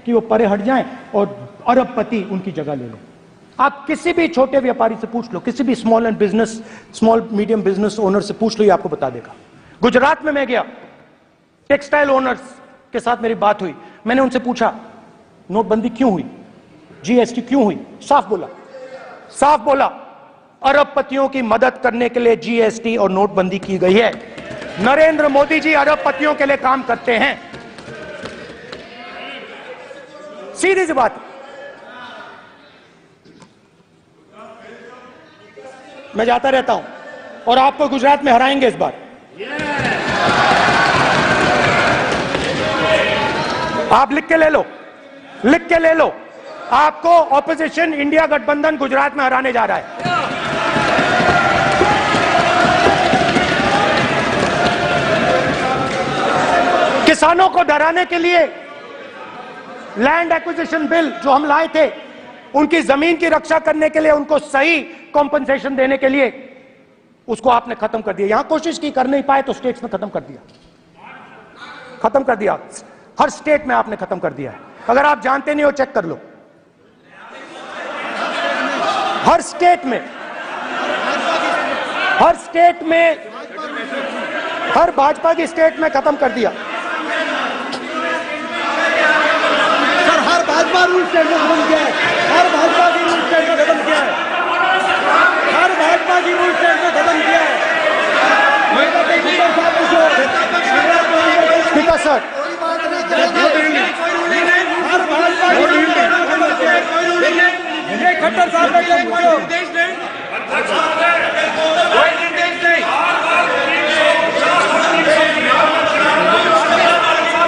कि वो परे हट जाएं और अरबपति उनकी जगह ले लें। आप किसी भी छोटे व्यापारी से पूछ लो, किसी भी स्मॉल मीडियम बिजनेस ओनर से पूछ लो, ये आपको बता देगा। गुजरात में मैं गया, टेक्सटाइल ओनर्स के साथ मेरी बात हुई, मैंने उनसे पूछा नोटबंदी क्यों हुई, जीएसटी क्यों हुई, साफ बोला अरबपतियों की मदद करने के लिए जीएसटी और नोटबंदी की गई है। नरेंद्र मोदी जी अरबपतियों के लिए काम करते हैं, सीधी सी बात। मैं जाता रहता हूं और आपको गुजरात में हराएंगे इस बार। आप लिख के ले लो, आपको ऑपोजिशन इंडिया गठबंधन गुजरात में हराने जा रहा है। किसानों को डराने के लिए लैंड एक्विजिशन बिल जो हम लाए थे, उनकी जमीन की रक्षा करने के लिए, उनको सही कॉम्पनसेशन देने के लिए, उसको आपने खत्म कर दिया। यहां कोशिश की, कर नहीं पाए तो स्टेट्स में खत्म कर दिया। हर स्टेट में आपने खत्म कर दिया है। अगर आप जानते नहीं हो चेक कर लो, हर स्टेट में हर भाजपा की स्टेट में खत्म कर दिया। सर हर भाजपा रूल स्टेट में खत्म किया है, हर भाजपा की रूल स्टेट में खत्म किया है, हर भाजपा की रूल स्टेट में खत्म किया है। स्पीकर सर, हर भाजपा की रूल स्टेट में खत्म किया है। ये खट्टर साहब का निर्देश नहीं,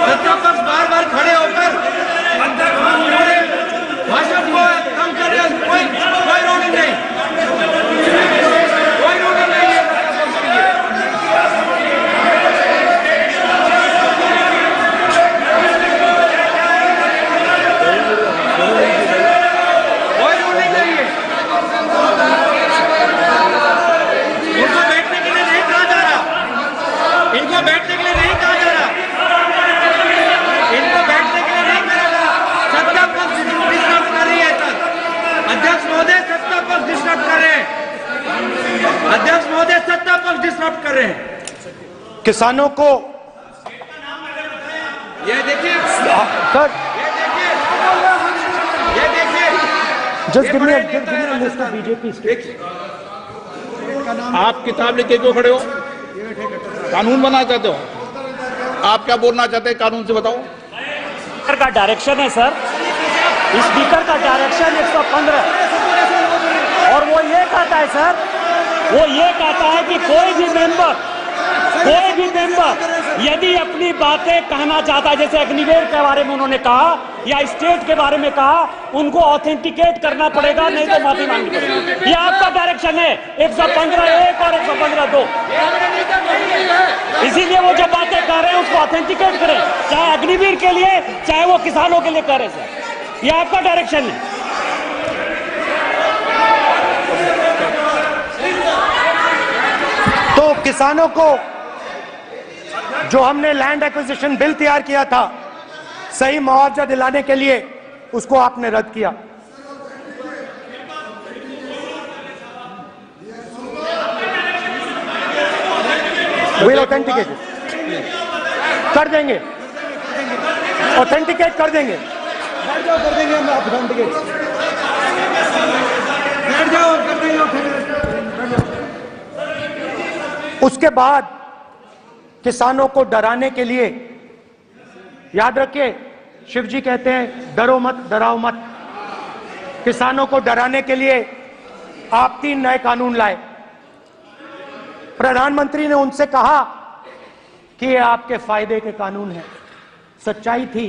सत्ता पक्ष बार खड़े होकर भाषण को कम कर रहे, कोई रूलिंग नहीं, कोई रूलिंग नहीं है। कोई रूलिंग नहीं है। इनको बैठने के लिए नहीं कहा जा रहा, इनको बैठने के लिए नहीं कहा जा रहा, इनको बैठने के लिए नहीं कहा जा रहा। सत्ता पक्ष डिस्टर्ब कर रही है सर, अध्यक्ष महोदय सत्ता पक्ष डिस्टर्ब कर रहे हैं, अध्यक्ष महोदय सत्ता पक्ष डिस्टर्ब कर रहे हैं। किसानों को ये देखिए सर, ये देखिए just give me a list of BJP states. आप किताब लेके क्यों खड़े हो? कानून बनाना चाहते हो? आप क्या बोलना चाहते हैं, कानून से बताओ। स्पीकर का डायरेक्शन है सर, स्पीकर का डायरेक्शन 115, और वो ये कहता है सर, वो ये कहता है कि कोई भी मेंबर यदि अपनी बातें कहना चाहता है, जैसे अग्निवीर के बारे में उन्होंने कहा या स्टेट के बारे में कहा, उनको ऑथेंटिकेट करना पड़ेगा, नहीं तो माफी मांगनी पड़ेगी। ये आपका डायरेक्शन है 115(1) और 115(2). इसीलिए वो जो बातें कर रहे हैं उसको ऑथेंटिकेट करें, चाहे अग्निवीर के लिए चाहे वो किसानों के लिए कर रहे हैं सर, ये आपका डायरेक्शन है। तो किसानों को जो हमने लैंड एक्विजिशन बिल तैयार किया था सही मुआवजा दिलाने के लिए, उसको आपने रद्द किया। विल ऑथेंटिकेट कर देंगे, ऑथेंटिकेट कर देंगे, कर देंगे हम ऑथेंटिकेट, बैठ जाओ कर देंगे। उसके बाद किसानों को डराने के लिए, याद रखिए शिव जी कहते हैं डरो मत डराओ मत, किसानों को डराने के लिए आप 3 नए कानून लाए। प्रधानमंत्री ने उनसे कहा कि ये आपके फायदे के कानून हैं। सच्चाई थी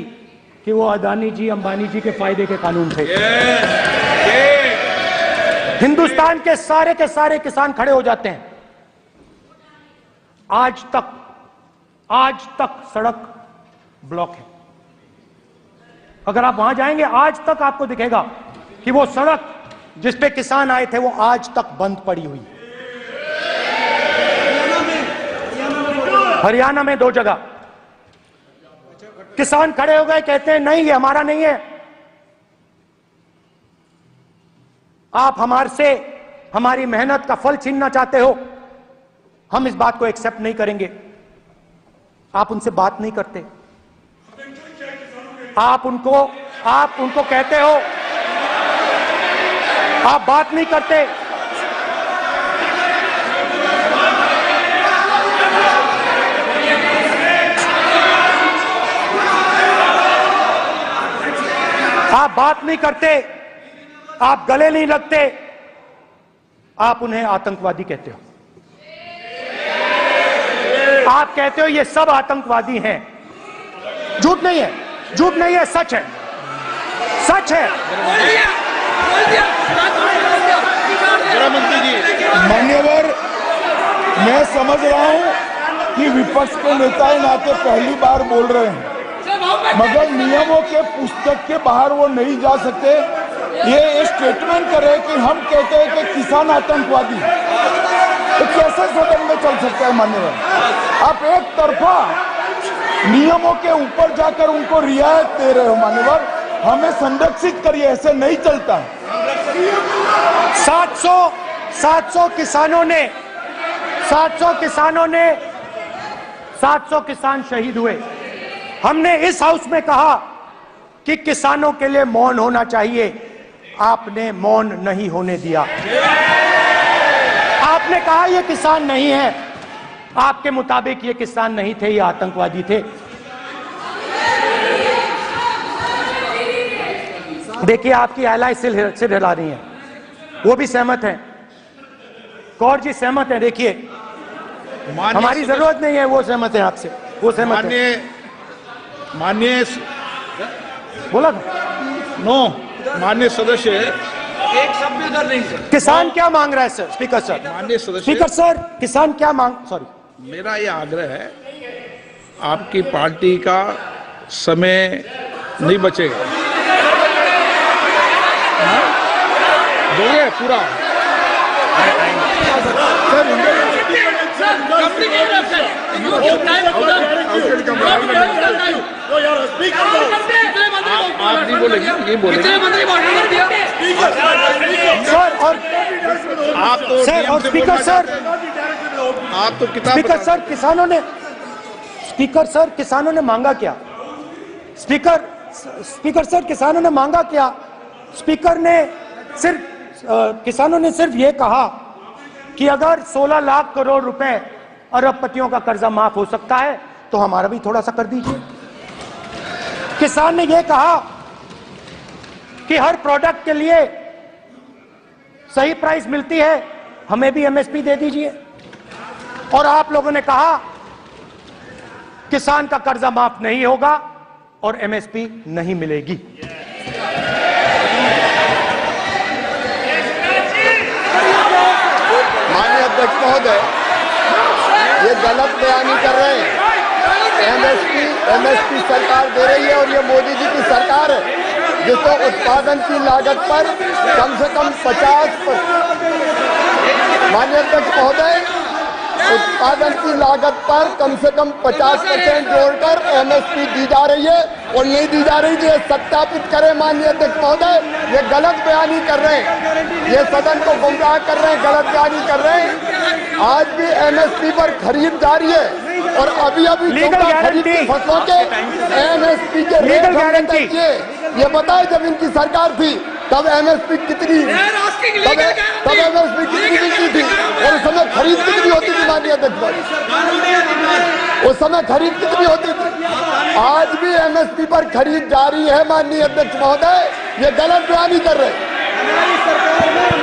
कि वो अदानी जी अंबानी जी के फायदे के कानून थे। हिंदुस्तान के सारे किसान खड़े हो जाते हैं। आज तक सड़क ब्लॉक है। अगर आप वहां जाएंगे आज तक आपको दिखेगा कि वो सड़क जिस पे किसान आए थे वो आज तक बंद पड़ी हुई। हरियाणा में 2 जगह, किसान खड़े हो गए, कहते हैं नहीं ये हमारा नहीं है। आप हमारे से हमारी मेहनत का फल छीनना चाहते हो, हम इस बात को एक्सेप्ट नहीं करेंगे। आप उनसे बात नहीं करते, आप उनको कहते हो, आप बात नहीं करते। आप बात नहीं करते, आप गले नहीं लगते, आप उन्हें आतंकवादी कहते हो। आप कहते हो ये सब आतंकवादी हैं। झूठ नहीं है, झूठ नहीं है, सच है, सच है। गृहमंत्री जी, मान्यवर, मैं समझ रहा हूं कि विपक्ष के नेता नाते पहली बार बोल रहे हैं, मगर नियमों के पुस्तक के बाहर वो नहीं जा सकते। ये स्टेटमेंट करे कि हम कहते हैं कि किसान आतंकवादी, तो कैसे सदन में चल सकता है मान्यवर? आप एक तरफा नियमों के ऊपर जाकर उनको रियायत दे रहे हो मान्यवर। हमें संरक्षित करिए, ऐसे नहीं चलता। 700 किसान शहीद हुए। हमने इस हाउस में कहा कि किसानों के लिए मौन होना चाहिए, आपने मौन नहीं होने दिया। आपने कहा ये किसान नहीं है, आपके मुताबिक ये किसान नहीं थे, ये आतंकवादी थे। देखिए आपकी एलाय सिर हिला रही है, वो भी सहमत हैं, कौर जी सहमत हैं। देखिए हमारी जरूरत नहीं है, वो सहमत है आपसे, वो सहमत है। माननीय बोला माननीय सदस्य, एक शब्द उधर नहीं सर। किसान क्या मांग रहा है सर? स्पीकर सर, माननीय सदस्य, स्पीकर सर, किसान क्या मांग, सॉरी, मेरा ये आग्रह है, आपकी पार्टी का समय नहीं बचेगा। दोगे पूरा? आप नहीं बोलेंगे, ये बोलेंगे सर। और आप तो सर, और स्पीकर सर, आप तो किताब स्पीकर सर, किसानों ने मांगा क्या? स्पीकर सर, किसानों ने मांगा क्या? स्पीकर ने सिर्फ किसानों ने सिर्फ ये कहा कि अगर 16 लाख करोड़ रुपए अरबपतियों का कर्जा माफ हो सकता है तो हमारा भी थोड़ा सा कर दीजिए। किसान ने यह कहा कि हर प्रोडक्ट के लिए सही प्राइस मिलती है, हमें भी एमएसपी दे दीजिए। और आप लोगों ने कहा किसान का कर्जा माफ नहीं होगा और एमएसपी नहीं मिलेगी। माननीय अध्यक्ष महोदय, ये गलत बयानी कर रहे हैं। एमएसपी सरकार दे रही है और ये मोदी जी की सरकार है जिसको उत्पादन की लागत पर कम से कम 50%, माननीय अध्यक्ष महोदय, उत्पादन की लागत पर कम से कम 50% जोड़कर एमएसपी दी जा रही है और नहीं दी जा रही। ये सत्यापित करें माननीय अध्यक्ष महोदय, ये गलत बयानी कर रहे हैं, ये सदन को गुमराह कर रहे हैं, गलत बयानी कर रहे हैं। आज भी एमएसपी पर खरीद जारी है और अभी खरीद की फसलों के एमएसपी के रेट हमने तय किए। ये बताए जब इनकी सरकार थी तब एमएसपी कितनी मिलती थी और उस समय खरीद कितनी होती थी माननीय अध्यक्ष? उस समय खरीद कितनी होती थी? आज भी एमएसपी पर खरीद जारी है माननीय अध्यक्ष महोदय। ये गलत बयानी कर रहे हैं,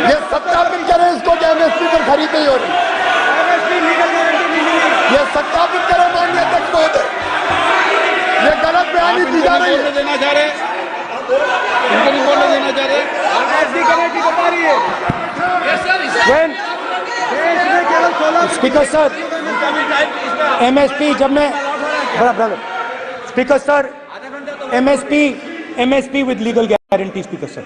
ये सत्यापित करें इसको कि एमएसपी पर खरीद नहीं हो रही। ये सत्यापित करें माननीय अध्यक्ष महोदय, ये गलत बयानी दी जा रही है। देना चाह रहे, इनको नहीं बोलने देना चाह रहे। स्पीकर सर, एमएसपी जब मैं speaker sir, MSP with legal guarantee, speaker sir,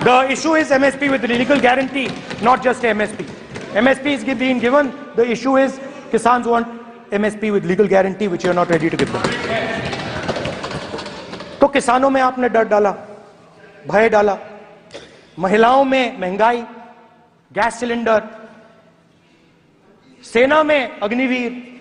the issue is MSP with legal guarantee, not just MSP. MSP is being given. The issue is Kisans want MSP with legal guarantee, which you are not ready to give them. तो किसानों में आपने डर डाला, भय डाला, महिलाओं में महंगाई, गैस सिलेंडर, सेना में अग्निवीर,